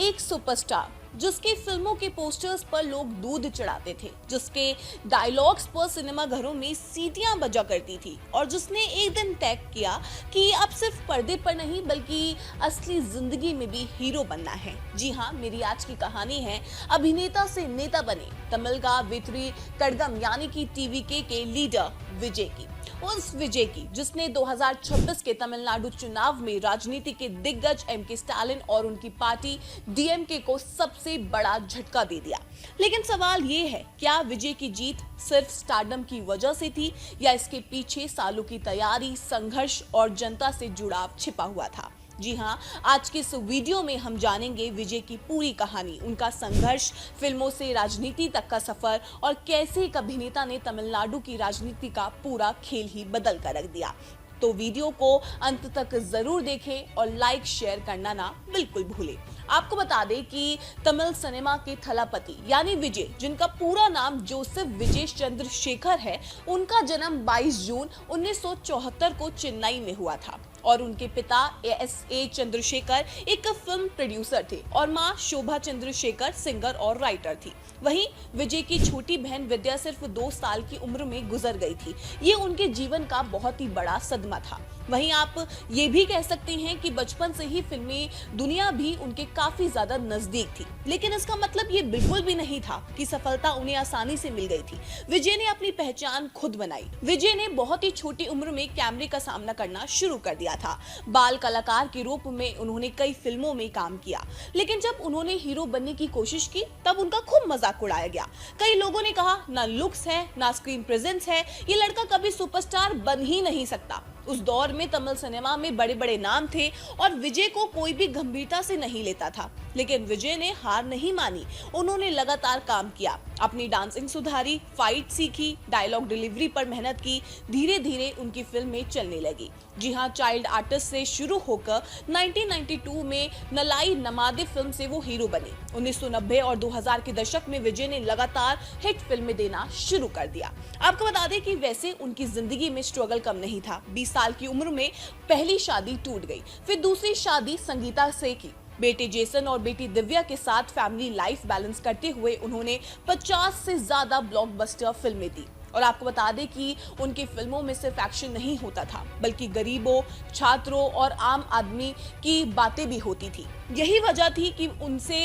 एक सुपरस्टार जिसकी फिल्मों के पोस्टर्स पर लोग दूध चढ़ाते थे, जिसके डायलॉग्स पर सिनेमा घरों में सीटियां बजा करती थी और जिसने एक दिन तय किया कि अब सिर्फ पर्दे पर नहीं बल्कि असली जिंदगी में भी हीरो बनना है। जी हाँ, मेरी आज की कहानी है अभिनेता से नेता बने तमिल का वेत्री कड़गम यानी कि टीवीके के लीडर विजय की। उस विजय की जिसने 2026 के तमिलनाडु चुनाव में राजनीति के दिग्गज एमके स्टालिन और उनकी पार्टी डीएमके को सबसे बड़ा झटका दे दिया। लेकिन सवाल ये है, क्या विजय की जीत सिर्फ स्टारडम की वजह से थी या इसके पीछे सालों की तैयारी, संघर्ष और जनता से जुड़ाव छिपा हुआ था? जी हाँ, आज के इस वीडियो में हम जानेंगे विजय की पूरी कहानी, उनका संघर्ष, फिल्मों से राजनीति तक का सफर और कैसे एक अभिनेता ने तमिलनाडु की राजनीति का पूरा खेल ही बदल कर रख दिया। तो वीडियो को अंत तक जरूर देखें और लाइक शेयर करना ना बिल्कुल भूलें। आपको बता दें कि तमिल सिनेमा के थलापति यानी विजय, जिनका पूरा नाम जोसेफ विजय चंद्रशेखर है, उनका जन्म 22 जून 1974 को चेन्नई में हुआ था और उनके पिता एस.ए. चंद्रशेखर एक फिल्म प्रोड्यूसर थे और मां शोभा चंद्रशेखर सिंगर और राइटर थी। वहीं विजय की छोटी बहन विद्या सिर्फ 2 साल की उम्र में गुजर गई थी। ये उनके जीवन का बहुत ही बड़ा सदमा था। वहीं आप ये भी कह सकते हैं कि बचपन से ही फिल्मी दुनिया भी उनके काफी ज्यादा नजदीक थी, लेकिन इसका मतलब ये बिल्कुल भी नहीं था कि सफलता उन्हें आसानी से मिल गई थी। विजय ने अपनी पहचान खुद बनाई। विजय ने बहुत ही छोटी उम्र में कैमरे का सामना करना शुरू कर दिया था। बाल कलाकार के रूप में उन्होंने कई फिल्मों में काम किया, लेकिन जब उन्होंने हीरो बनने की कोशिश की तब उनका खूब मजाक उड़ाया गया। कई लोगों ने कहा, ना लुक्स है ना स्क्रीन प्रेजेंस है, ये लड़का कभी सुपरस्टार बन ही नहीं सकता। उस दौर में तमिल सिनेमा में बड़े बड़े नाम थे और विजय को कोई भी गंभीरता से नहीं लेता था, लेकिन विजय ने हार नहीं मानी। उन्होंने लगातार काम किया, अपनी डांसिंग सुधारी, फाइट सीखी, डायलॉग डिलीवरी पर मेहनत की। धीरे धीरे उनकी फिल्में चलने लगी। जी हाँ, चाइल्ड आर्टिस्ट से शुरू होकर 1992 में नलाई नमादे फिल्म से वो हीरो बने। 1990 और 2000 के दशक में विजय ने लगातार हिट फिल्में देना शुरू कर दिया। आपको बता दें कि वैसे उनकी जिंदगी में स्ट्रगल कम नहीं था। 20 साल की उम्र में पहली शादी टूट गई, फिर दूसरी शादी संगीता से की। बेटे जेसन और बेटी दिव्या के साथ फैमिली लाइफ बैलेंस करते हुए उन्होंने 50 से ज्यादा ब्लॉकबस्टर फिल्में दी। और आपको बता दें कि उनकी फिल्मों में सिर्फ एक्शन नहीं होता था, बल्कि गरीबों, छात्रों और आम आदमी की बातें भी होती थी। यही वजह थी कि उनसे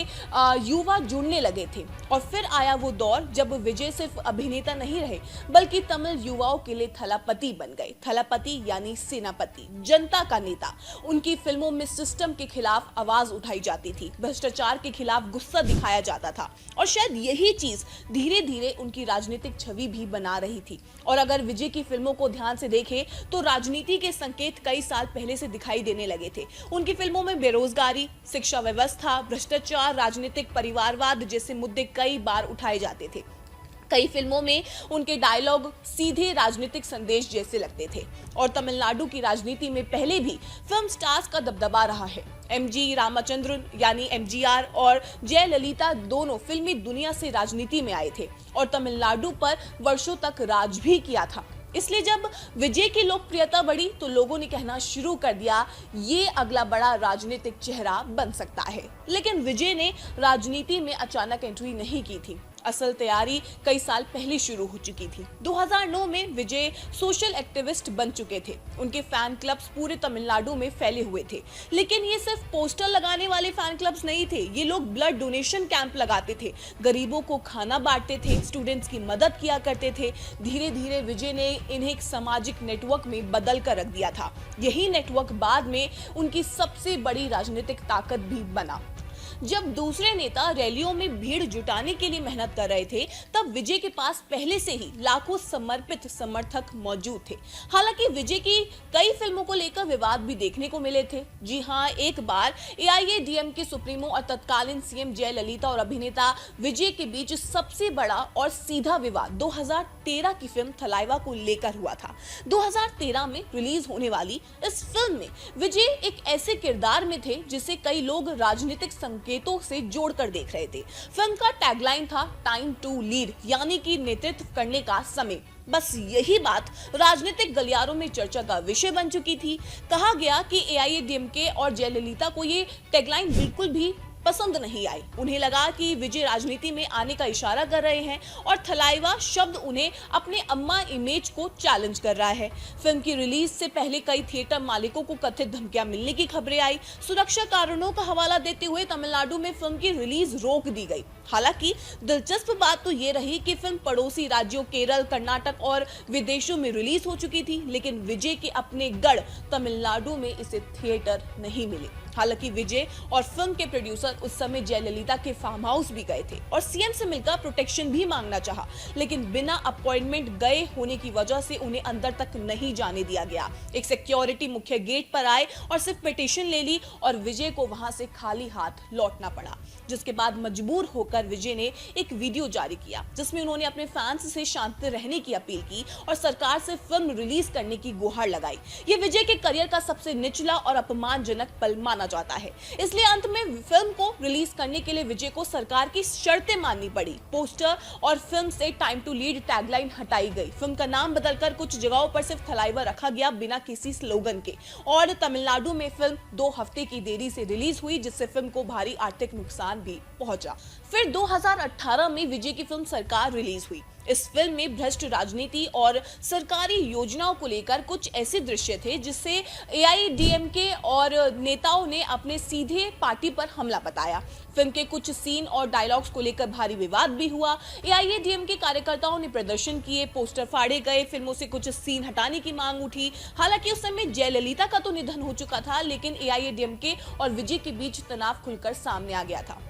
युवा जुड़ने लगे थे। और फिर आया वो दौर जब विजय सिर्फ अभिनेता नहीं रहे, बल्कि तमिल युवाओं के लिए थलापति बन गए। थलापति यानी सेनापति, जनता का नेता। उनकी फिल्मों में सिस्टम के खिलाफ आवाज उठाई जाती थी, भ्रष्टाचार के खिलाफ गुस्सा दिखाया जाता था और शायद यही चीज धीरे धीरे उनकी राजनीतिक छवि भी बना रही थी। और अगर विजय की फिल्मों को ध्यान से देखें तो राजनीति के संकेत कई साल पहले से दिखाई देने लगे थे। उनकी फिल्मों में बेरोजगारी, शिक्षा व्यवस्था, भ्रष्टाचार, राजनीतिक परिवारवाद जैसे मुद्दे कई बार उठाए जाते थे। कई फिल्मों में उनके डायलॉग सीधे राजनीतिक संदेश जैसे लगते थे और तमिलनाडु की राजनीति में पहले भी फिल्म स्टार्स का दबदबा रहा है। एमजी रामचंद्रन यानी एमजीआर और जयललिता दोनों फिल्मी दुनिया से राजनीति में आए थे और तमिलनाडु पर वर्षों तक राज भी किया था। इसलिए जब विजय की लोकप्रियता बढ़ी तो लोगों ने कहना शुरू कर दिया, ये अगला बड़ा राजनीतिक चेहरा बन सकता है। लेकिन विजय ने राजनीति में अचानक एंट्री नहीं की थी। असल तैयारी कई साल पहले शुरू हो चुकी थी। 2009 में विजय सोशल एक्टिविस्ट बन चुके थे। उनके फैन क्लब्स पूरे तमिलनाडु में फैले हुए थे, लेकिन ये सिर्फ पोस्टर लगाने वाले फैन क्लब्स नहीं थे। ये लोग ब्लड डोनेशन कैंप लगाते थे, गरीबों को खाना बांटते थे, स्टूडेंट्स की मदद किया करते थे। धीरे धीरे विजय ने इन्हें एक सामाजिक नेटवर्क में बदल कर रख दिया था। यही नेटवर्क बाद में उनकी सबसे बड़ी राजनीतिक ताकत भी बना। जब दूसरे नेता रैलियों में भीड़ जुटाने के लिए मेहनत कर रहे थे, तब विजय के पास पहले से ही लाखों समर्पित समर्थक मौजूद थे। हालांकि विजय की कई फिल्मों को लेकर विवाद भी देखने को मिले थे। जी हां, एक बार एआईएडीएमके सुप्रीमो और तत्कालीन सीएम जयललिता और अभिनेता विजय के बीच सबसे बड़ा और सीधा विवाद 2013 की फिल्म थलाइवा को लेकर हुआ था। 2013 में रिलीज होने वाली इस फिल्म में विजय एक ऐसे किरदार में थे जिसे कई लोग राजनीतिक संकेतों से जोड़कर देख रहे थे। फिल्म का टैगलाइन था टाइम टू लीड, यानी कि नेतृत्व करने का समय। बस यही बात राजनीतिक गलियारों में चर्चा का विषय बन चुकी थी। कहा गया कि एआईएडीएमके और जयललिता को ये टैगलाइन बिल्कुल भी पसंद नहीं आई। उन्हें लगा कि विजय राजनीति में आने का इशारा कर रहे हैं और थलाइवा शब्द उन्हें अपने अम्मा इमेज को चैलेंज कर रहा है। फिल्म की रिलीज से पहले कई थिएटर मालिकों को कथित धमकियां मिलने की खबरें आई। सुरक्षा कारणों का हवाला देते हुए तमिलनाडु में फिल्म की रिलीज रोक दी गई। हालांकि दिलचस्प बात तो ये रही कि फिल्म पड़ोसी राज्यों केरल, कर्नाटक और विदेशों में रिलीज हो चुकी थी, लेकिन विजय के अपने गढ़ तमिलनाडु में इसे थिएटर नहीं मिले। हालांकि विजय और फिल्म के प्रोड्यूसर उस समय जयललिता के फार्म हाउस भी गए थे और सीएम से मिलकर प्रोटेक्शन भी मांगना चाहा, लेकिन बिना अपॉइंटमेंट गए होने की वजह से उन्हें अंदर तक नहीं जाने दिया गया। एक सिक्योरिटी मुख्य गेट पर आए और सिर्फ पिटीशन ले ली और विजय को वहां से खाली हाथ लौटना पड़ा, जिसके बाद मजबूर होकर विजय ने एक वीडियो जारी किया जिसमें उन्होंने अपने फैंस से शांत रहने की अपील की और सरकार से फिल्म रिलीज करने की गुहार लगाई। ये विजय के करियर का सबसे निचला और अपमानजनक पल माना जाता है। इसलिए अंत में फिल्म को रिलीज करने के लिए विजय को सरकार की शर्तें माननी पड़ी। पोस्टर और फिल्म से टाइम टू लीड टैगलाइन हटाई गई। फिल्म का नाम बदलकर कुछ जगहों पर सिर्फ थलाइवा रखा गया बिना किसी स्लोगन के, और तमिलनाडु में फिल्म 2 हफ्ते की देरी से रिलीज हुई, जिससे फिल्म को भारी आर्थिक नुकसान भी पहुंचा। फिर 2018 में विजय की फिल्म सरकार रिलीज हुई। इस फिल्म में भ्रष्ट राजनीति और सरकारी योजनाओं को लेकर कुछ ऐसे दृश्य थे जिससे एआईएडीएमके और नेताओं ने अपने सीधे पार्टी पर हमला बताया। फिल्म के कुछ सीन और डायलॉग्स को लेकर भारी विवाद भी हुआ। एआईएडीएमके कार्यकर्ताओं ने प्रदर्शन किए, पोस्टर फाड़े गए, फिल्मों से कुछ सीन हटाने की मांग उठी। हालांकि उस समय जयललिता का तो निधन हो चुका था, लेकिन एआईएडीएमके और विजय के बीच तनाव खुलकर सामने आ गया था।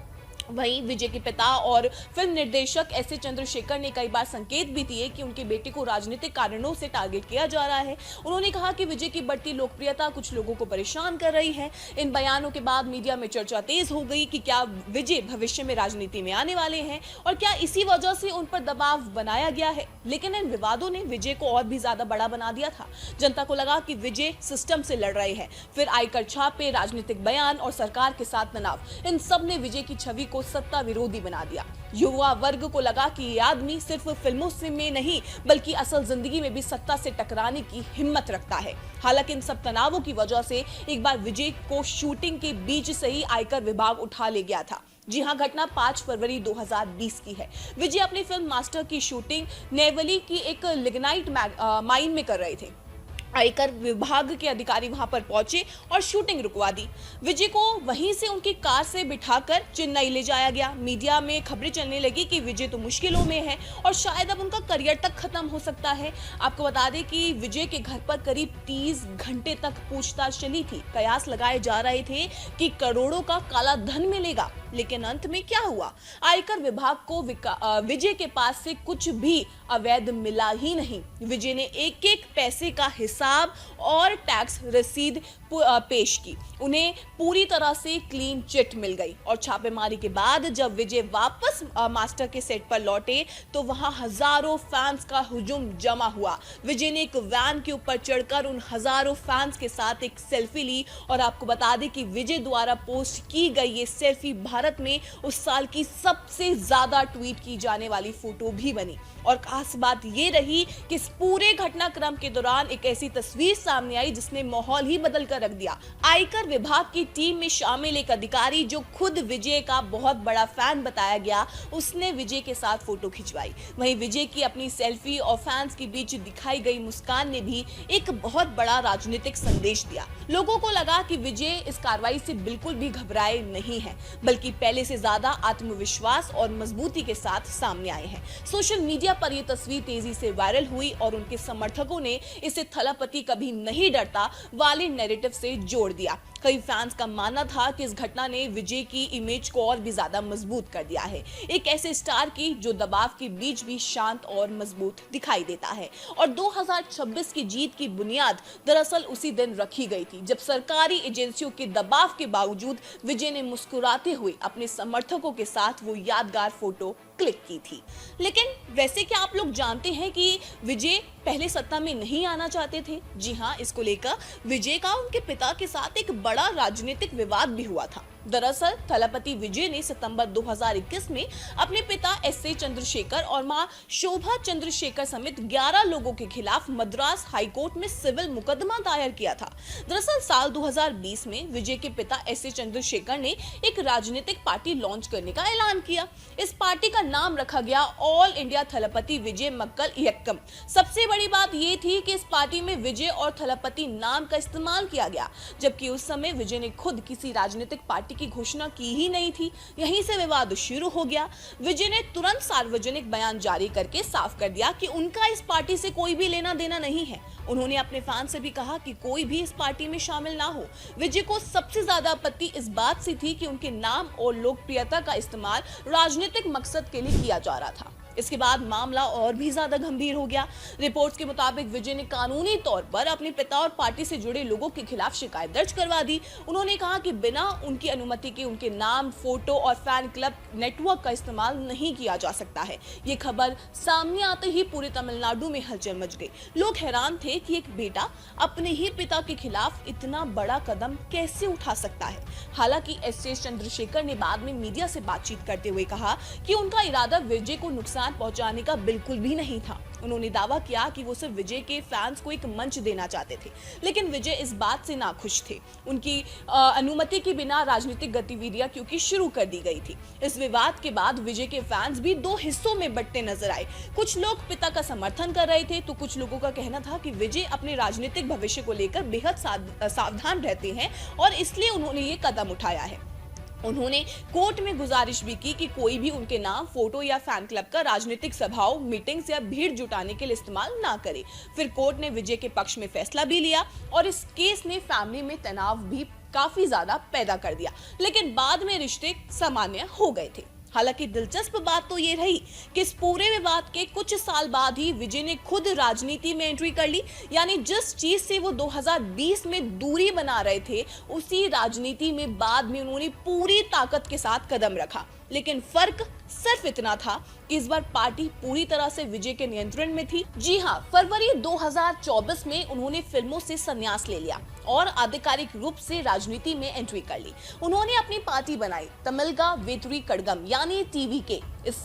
वहीं विजय के पिता और फिल्म निर्देशक एस ए चंद्रशेखर ने कई बार संकेत भी दिए कि उनके बेटे को राजनीतिक कारणों से टारगेट किया जा रहा है। उन्होंने कहा कि विजय की बढ़ती लोकप्रियता कुछ लोगों को परेशान कर रही है। इन बयानों के बाद मीडिया में चर्चा तेज हो गई कि क्या विजय भविष्य में राजनीति में आने वाले हैं और क्या इसी वजह से उन पर दबाव बनाया गया है। लेकिन इन विवादों ने विजय को और भी ज्यादा बड़ा बना दिया था। जनता को लगा कि विजय सिस्टम से लड़ रहे हैं। फिर आयकर छापे, राजनीतिक बयान और सरकार के साथ तनाव, इन सब ने विजय की छवि को सत्ता विरोधी बना दिया। युवा वर्ग को लगा कि ये आदमी सिर्फ फिल्मों से में नहीं बल्कि असल जिंदगी में भी सत्ता से टकराने की हिम्मत रखता है। हालांकि इन सब तनावों की वजह से एक बार विजय को शूटिंग के बीच से ही आयकर विभाग उठा ले गया था। जी हां, घटना 5 फरवरी 2020 की है। विजय अपनी फिल्म मास्टर की शूटिंग नेवली की एक लिग्नाइट माइन में कर रहे थे। आयकर विभाग के अधिकारी वहां पर पहुंचे और शूटिंग रुकवा दी। विजय को वहीं से उनकी कार से बिठाकर चेन्नई ले जाया गया। मीडिया में खबरें चलने लगी कि विजय तो मुश्किलों में है और शायद अब उनका करियर तक खत्म हो सकता है। आपको बता दें कि विजय के घर पर करीब 30 घंटे तक पूछताछ चली थी। कयास लगाए जा रहे थे कि करोड़ों का काला धन मिलेगा, लेकिन अंत में क्या हुआ? आयकर विभाग को विजय के पास से कुछ भी अवैध मिला ही नहीं। विजय ने एक एक पैसे का हिसाब और टैक्स रसीद पेश की। उन्हें पूरी तरह से क्लीन चिट मिल गई और छापेमारी के बाद जब विजय वापस मास्टर के सेट पर लौटे तो वहां हजारों फैंस का हुजूम जमा हुआ। विजय ने एक वैन के ऊपर चढ़कर उन हजारों फैंस के साथ एक सेल्फी ली और आपको बता दें कि विजय द्वारा पोस्ट की गई ये सेल्फी भारत में उस साल की सबसे ज्यादा ट्वीट की जाने वाली फोटो भी बनी। और खास बात ये रही कि इस पूरे घटनाक्रम के दौरान एक ऐसी तस्वीर सामने आई जिसने माहौल ही बदल कर रख दिया। आयकर विभाग की टीम में शामिल एक अधिकारी जो खुद विजय का बहुत बड़ा फैन बताया गया, उसने विजय के साथ फोटो खिंचवाई। वहीं विजय की अपनी सेल्फी और फैंस के बीच दिखाई गई मुस्कान ने भी एक बहुत बड़ा राजनीतिक संदेश दिया। लोगों को लगा कि विजय इस कार्रवाई से बिल्कुल भी घबराए नहीं है, बल्कि पहले से ज्यादा आत्मविश्वास और मजबूती के साथ सामने आए हैं। सोशल मीडिया पर यह तस्वीर तेजी से वायरल हुई और उनके समर्थकों ने इसे थलापति कभी नहीं डरता वाले नैरेटिव से जोड़ दिया। कई फैंस का मानना था कि इस घटना ने विजय की इमेज को और भी ज्यादा मजबूत कर दिया है, एक ऐसे स्टार की जो दबाव के बीच भी शांत और मजबूत दिखाई देता है। और 2026 की जीत की बुनियाद दरअसल उसी दिन रखी गई थी जब सरकारी एजेंसियों के दबाव के बावजूद विजय ने मुस्कुराते हुए अपने समर्थकों के साथ वो यादगार फोटो क्लिक की थी। लेकिन वैसे क्या आप लोग जानते हैं कि विजय पहले सत्ता में नहीं आना चाहते थे? जी हाँ, इसको लेकर विजय का उनके पिता के साथ एक बड़ा राजनीतिक विवाद भी हुआ था। दरअसल थलपति विजय ने सितंबर 2021 में अपने पिता एस.ए. चंद्रशेखर और मां शोभा चंद्रशेखर समेत 11 लोगों के खिलाफ मद्रास हाईकोर्ट में सिविल मुकदमा दायर किया था। दरअसल साल 2020 में विजय के पिता एस.ए. चंद्रशेखर ने एक राजनीतिक पार्टी लॉन्च करने का ऐलान किया। इस पार्टी का नाम रखा गया ऑल इंडिया थलपति विजय मक्कल इयक्कम। सबसे बड़ी बात यह थी कि इस पार्टी में विजय और थलपति नाम का इस्तेमाल किया गया, जबकि उस समय विजय ने खुद किसी राजनीतिक पार्टी की घोषणा की ही नहीं थी। यहीं से विवाद शुरू हो गया। विजय ने तुरंत सार्वजनिक बयान जारी करके साफ कर दिया कि उनका इस पार्टी से कोई भी लेना देना नहीं है। उन्होंने अपने फैन से भी कहा कि कोई भी इस पार्टी में शामिल ना हो। विजय को सबसे ज्यादा आपत्ति इस बात से थी कि उनके नाम और लोकप्रियता का इस्तेमाल राजनीतिक मकसद के लिए किया जा रहा था। इसके बाद मामला और भी ज्यादा गंभीर हो गया। रिपोर्ट्स के मुताबिक विजय ने कानूनी तौर पर अपने पिता और पार्टी से जुड़े लोगों के खिलाफ शिकायत दर्ज करवा दी। उन्होंने कहा कि बिना उनकी अनुमति के उनके नाम, फोटो और फैन क्लब नेटवर्क का इस्तेमाल नहीं किया जा सकता है। ये खबर सामने आते ही पूरे तमिलनाडु में हलचल मच गई। लोग हैरान थे कि एक बेटा अपने ही पिता के खिलाफ इतना बड़ा कदम कैसे उठा सकता है। हालांकि एस.ए. चंद्रशेखर ने बाद में मीडिया से बातचीत करते हुए कहा कि उनका इरादा विजय को नुकसान पहुंचाने का बिल्कुल भी नहीं था। उन्होंने दावा किया कि वो सिर्फ विजय के फैंस को एक मंच देना चाहते थे, लेकिन विजय इस बात से नाखुश थे। उनकी अनुमति के बिना राजनीतिक गतिविधियां क्योंकि शुरू कर दी गई थी। इस विवाद के बाद विजय के फैंस भी दो हिस्सों में बंटे नजर आए। कुछ लोग पिता का समर्थन कर रहे थे, तो कुछ लोगों का कहना था कि विजय अपने राजनीतिक भविष्य को लेकर बेहद सावधान रहते हैं और इसलिए उन्होंने ये कदम उठाया है। उन्होंने कोर्ट में गुजारिश भी की कि कोई भी उनके नाम, फोटो या फैन क्लब का राजनीतिक सभाओं, मीटिंग्स या भीड़ जुटाने के लिए इस्तेमाल ना करे। फिर कोर्ट ने विजय के पक्ष में फैसला भी लिया और इस केस ने फैमिली में तनाव भी काफी ज्यादा पैदा कर दिया, लेकिन बाद में रिश्ते सामान्य हो गए थे। हालांकि दिलचस्प बात तो ये रही कि इस पूरे विवाद के कुछ साल बाद ही विजय ने खुद राजनीति में एंट्री कर ली। यानी जिस चीज से वो 2020 में दूरी बना रहे थे, उसी राजनीति में बाद में उन्होंने पूरी ताकत के साथ कदम रखा। लेकिन फर्क सिर्फ इतना था कि इस बार पार्टी पूरी तरह से विजय के नियंत्रण में थी। जी हाँ, फरवरी 2024 में उन्होंने फिल्मों से संन्यास ले लिया और आधिकारिक रूप से राजनीति में एंट्री कर ली। उन्होंने अपनी पार्टी बनाई, तमिलगा वेतुरी कड़गम यानी टीवीके। इस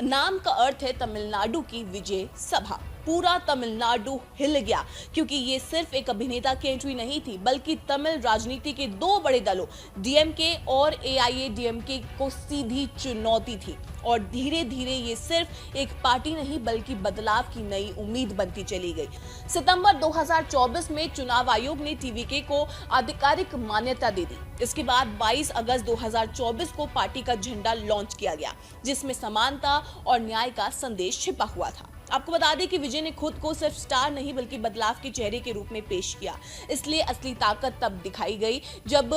नाम का अर्थ है तमिलनाडु की विजय सभा। पूरा तमिलनाडु हिल गया, क्योंकि ये सिर्फ एक अभिनेता की एंट्री नहीं थी, बल्कि तमिल राजनीति के दो बड़े दलों डीएमके और एआईएडीएमके को सीधी चुनौती थी। और धीरे धीरे ये सिर्फ एक पार्टी नहीं बल्कि बदलाव की नई उम्मीद बनती चली गई। सितंबर 2024 में चुनाव आयोग ने टीवीके को आधिकारिक मान्यता दे दी। इसके बाद 22 अगस्त 2024 को पार्टी का झंडा लॉन्च किया गया, जिसमें समानता और न्याय का संदेश छिपा हुआ था। आपको बता दें कि विजय ने खुद को सिर्फ स्टार नहीं बल्कि बदलाव के चेहरे के रूप में पेश किया। इसलिए असली ताकत तब दिखाई गई जब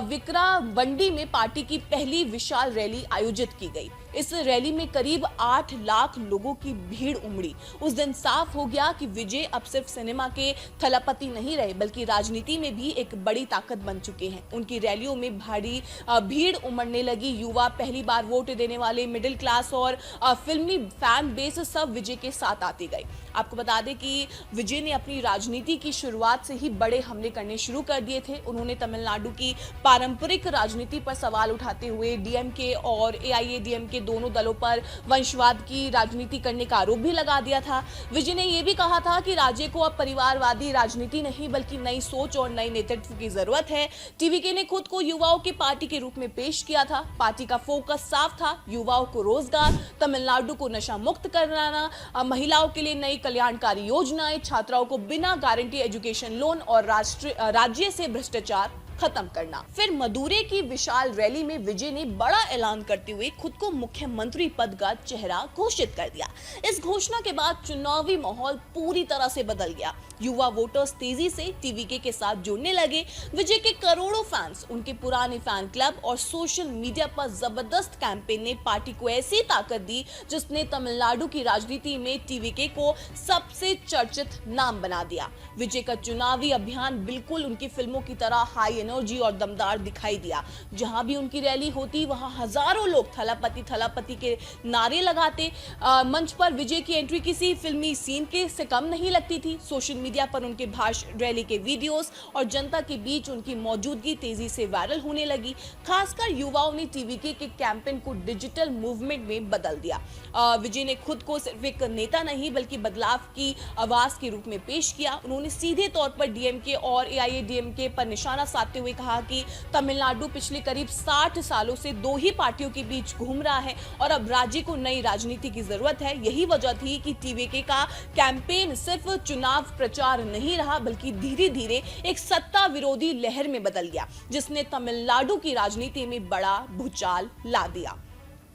विक्रावंडी में पार्टी की पहली विशाल रैली आयोजित की गई। इस रैली में करीब 8 लाख लोगों की भीड़ उमड़ी। उस दिन साफ हो गया कि विजय अब सिर्फ सिनेमा के थलपति नहीं रहे, बल्कि राजनीति में भी एक बड़ी ताकत बन चुके हैं। उनकी रैलियों में भारी भीड़ उमड़ने लगी। युवा, पहली बार वोट देने वाले, मिडिल क्लास और फिल्मी फैन बेस सब विजय के साथ आते गए। आपको बता दें कि विजय ने अपनी राजनीति की शुरुआत से ही बड़े हमले करने शुरू कर दिए थे। उन्होंने तमिलनाडु की पारंपरिक राजनीति पर सवाल उठाते हुए डीएमके और एआईएडीएमके दोनों दलों पर वंशवाद की राजनीति करने का आरोप भी लगा दिया था। विजय ने यह भी कहा था कि राज्य को अब परिवारवादी राजनीति नहीं बल्कि नई सोच और नए नेतृत्व की जरूरत है। टीवीके ने खुद को युवाओं की पार्टी के रूप में पेश किया था। पार्टी का फोकस साफ था, युवाओं को रोजगार, तमिलनाडु को नशा मुक्त कराना, महिलाओं के लिए नई कल्याणकारी योजनाएं, छात्राओं को बिना गारंटी एजुकेशन लोन और राज्य से भ्रष्टाचार खत्म करना। फिर मदुरै की विशाल रैली में विजय ने बड़ा ऐलान करते हुए खुद को मुख्यमंत्री पद का चेहरा घोषित कर दिया। इस घोषणा के बाद चुनावी माहौल पूरी तरह से बदल गया। युवा वोटर्स तेजी से टीवीके के साथ जुड़ने लगे। विजय के करोड़ों फैंस, उनके पुराने फैन क्लब और सोशल मीडिया पर जबरदस्त कैंपेन ने पार्टी को ऐसी ताकत दी जिसने तमिलनाडु की राजनीति में टीवीके को सबसे चर्चित नाम बना दिया। विजय का चुनावी अभियान बिल्कुल उनकी फिल्मों की तरह हाई एनर्जी और दमदार दिखाई दिया। जहां भी उनकी रैली होती वहां हजारों लोग थलापति थलापति के नारे लगाते। मंच पर विजय की एंट्री किसी फिल्मी सीन के से कम नहीं लगती थी। सोशल मीडिया पर उनके भाषण, रैली के वीडियोस और जनता के बीच उनकी मौजूदगी तेजी से वायरल होने लगी। खासकर युवाओं ने टीवीके के कैंपेन को डिजिटल मूवमेंट में बदल दिया। विजय ने खुद को सिर्फ एक नेता नहीं बल्कि बदलाव की आवाज के रूप में पेश किया। उन्होंने सीधे तौर पर डीएमके और एआईएडीएमके पर निशाना साधते हुए कहा कि तमिलनाडु पिछले करीब 60 सालों से दो ही पार्टियों के बीच घूम रहा है और अब राज्य को नई राजनीति की जरूरत है। यही वजह थी कि टीवीके का कैंपेन सिर्फ चुनाव प्रचार नहीं रहा बल्कि धीरे धीरे एक सत्ता विरोधी लहर में बदल गया, जिसने तमिलनाडु की राजनीति में बड़ा भूचाल ला दिया।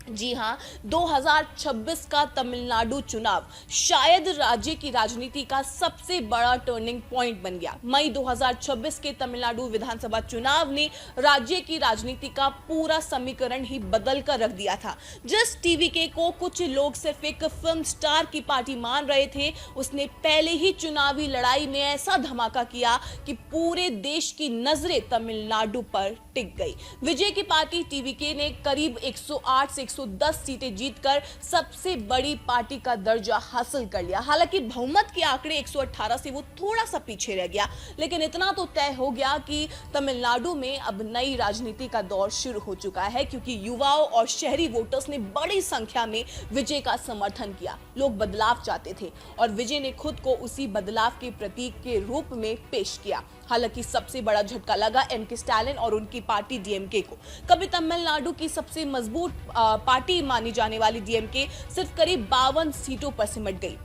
जी हां, 2026 का तमिलनाडु चुनाव शायद राज्य की राजनीति का सबसे बड़ा टर्निंग पॉइंट बन गया। मई 2026 के तमिलनाडु विधानसभा चुनाव ने राज्य की राजनीति का पूरा समीकरण ही बदल कर रख दिया था। जिस टीवीके को कुछ लोग सिर्फ एक फिल्म स्टार की पार्टी मान रहे थे, उसने पहले ही चुनावी लड़ाई में ऐसा धमाका किया कि पूरे देश की नजरें तमिलनाडु पर टिक गई। विजय की पार्टी टीवीके ने करीब 108 से 110 सीटें जीतकर सबसे बड़ी पार्टी का दर्जा हासिल कर लिया। हालांकि बहुमत के आंकड़े 118 से वो थोड़ा सा पीछे रह गया, लेकिन इतना तो तय हो गया कि तमिलनाडु में अब नई राजनीति का दौर शुरू हो चुका है, क्योंकि युवाओं और शहरी वोटर्स ने बड़ी संख्या में विजय का समर्थन किया। लोग बदलाव चाहते थे और विजय ने खुद को उसी बदलाव के प्रतीक के रूप में पेश किया। हालांकि सबसे बड़ा झटका लगा एमके स्टालिन और उनकी पार्टी डीएमके को। कभी तमिलनाडु की सबसे मजबूत पार्टी मानी जाने वाली डीएमके सिर्फ करीब 52 सीटों पर सिमट गई।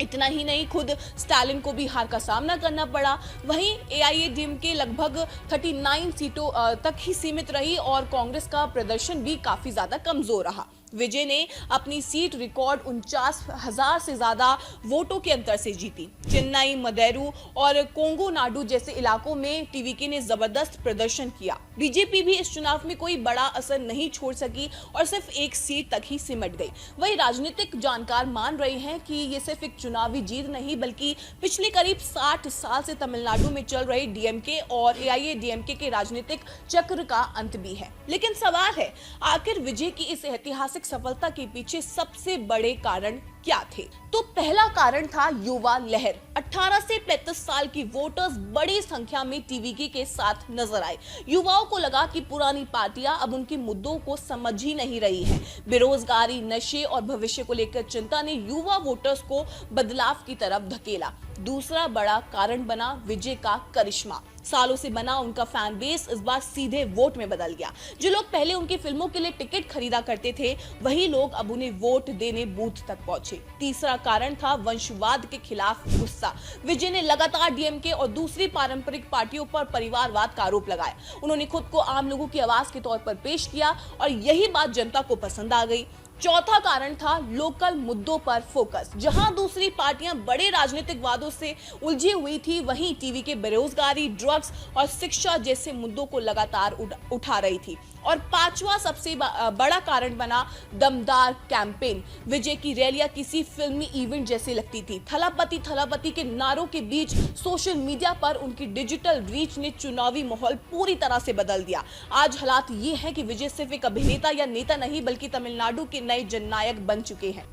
इतना ही नहीं, खुद स्टालिन को भी हार का सामना करना पड़ा। वहीं एआईएडीएमके लगभग 39 सीटों तक ही सीमित रही और कांग्रेस का प्रदर्शन भी काफी ज्यादा कमजोर रहा। विजय ने अपनी सीट रिकॉर्ड 49,000 से ज्यादा वोटों के अंतर से जीती। चेन्नई, मदैरू और कोंगोनाडु जैसे इलाकों में टीवीके ने जबरदस्त प्रदर्शन किया। बीजेपी भी इस चुनाव में कोई बड़ा असर नहीं छोड़ सकी और सिर्फ एक सीट तक ही सिमट गई। वही राजनीतिक जानकार मान रहे हैं कि ये सिर्फ एक चुनावी जीत नहीं बल्कि पिछले करीब 60 साल से तमिलनाडु में चल रहे डीएमके और एआईएडीएमके के राजनीतिक चक्र का अंत भी है। लेकिन सवाल है, आखिर विजय की इस ऐतिहासिक सफलता के पीछे सबसे बड़े कारण क्या थे? तो पहला कारण था युवा लहर। 18 से 35 साल की वोटर्स बड़ी संख्या में टीवीके के साथ नजर आए। युवाओं को लगा कि पुरानी पार्टियां अब उनके मुद्दों को समझ ही नहीं रही है। बेरोजगारी, नशे और भविष्य को लेकर चिंता ने युवा वोटर्स को बदलाव की तरफ धकेला। दूसरा बड़ा कारण बना विजय का करिश्मा। सालों से बना उनका फैन बेस इस बार सीधे वोट में बदल गया। जो लोग पहले उनकी फिल्मों के लिए टिकट खरीदा करते थे, वही लोग अब उन्हें वोट देने बूथ तक पहुंचे। तीसरा कारण था वंशवाद के खिलाफ गुस्सा। विजय ने लगातार डीएमके और दूसरी पारंपरिक पार्टियों पर परिवारवाद का आरोप लगाया। उन्होंने खुद को आम लोगों की आवाज के तौर पर पेश किया और यही बात जनता को पसंद आ गई। चौथा कारण था लोकल मुद्दों पर फोकस। जहां दूसरी पार्टियां बड़े राजनीतिक वादों से उलझी हुई थी, वहीं टीवीके बेरोजगारी, ड्रग्स और शिक्षा जैसे मुद्दों को लगातार उठा रही थी। और पांचवा सबसे बड़ा कारण बना दमदार कैंपेन। विजय की रैलियां किसी फिल्मी इवेंट जैसे लगती थी। थलापति थलापति के नारों के बीच सोशल मीडिया पर उनकी डिजिटल रीच ने चुनावी माहौल पूरी तरह से बदल दिया। आज हालात ये है कि विजय सिर्फ एक अभिनेता या नेता नहीं बल्कि तमिलनाडु के नए जननायक बन चुके हैं।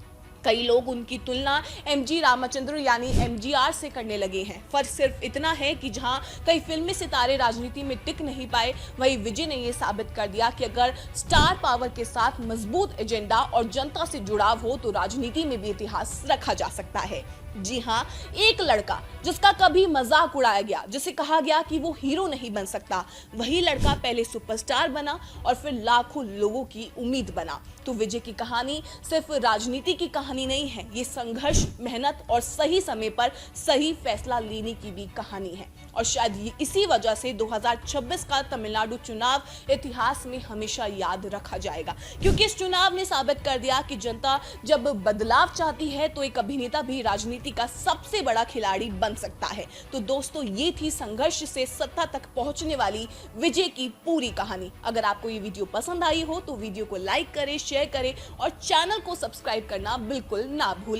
कई लोग उनकी तुलना एमजी रामचंद्र यानी एमजीआर से करने लगे हैं। फर्क सिर्फ इतना है कि जहां कई फिल्मी सितारे राजनीति में टिक नहीं पाए, वहीं विजय ने यह साबित कर दिया कि अगर स्टार पावर के साथ मजबूत एजेंडा और जनता से जुड़ाव हो तो राजनीति में भी इतिहास रखा जा सकता है। जी हाँ, एक लड़का जिसका कभी मजाक उड़ाया गया, जिसे कहा गया कि वो हीरो नहीं बन सकता, वही लड़का पहले सुपरस्टार बना और फिर लाखों लोगों की उम्मीद बना। तो विजय की कहानी सिर्फ राजनीति की कहानी नहीं है, ये संघर्ष, मेहनत और सही समय पर सही फैसला लेने की भी कहानी है। और शायद इसी वजह से 2026 का तमिलनाडु चुनाव इतिहास में हमेशा याद रखा जाएगा, क्योंकि इस चुनाव ने साबित कर दिया कि जनता जब बदलाव चाहती है तो एक अभिनेता भी राजनीति का सबसे बड़ा खिलाड़ी बन सकता है। तो दोस्तों, ये थी संघर्ष से सत्ता तक पहुंचने वाली विजय की पूरी कहानी। अगर आपको ये वीडियो पसंद आई हो तो वीडियो को लाइक करें, शेयर करें और चैनल को सब्सक्राइब करना बिल्कुल ना भूलें।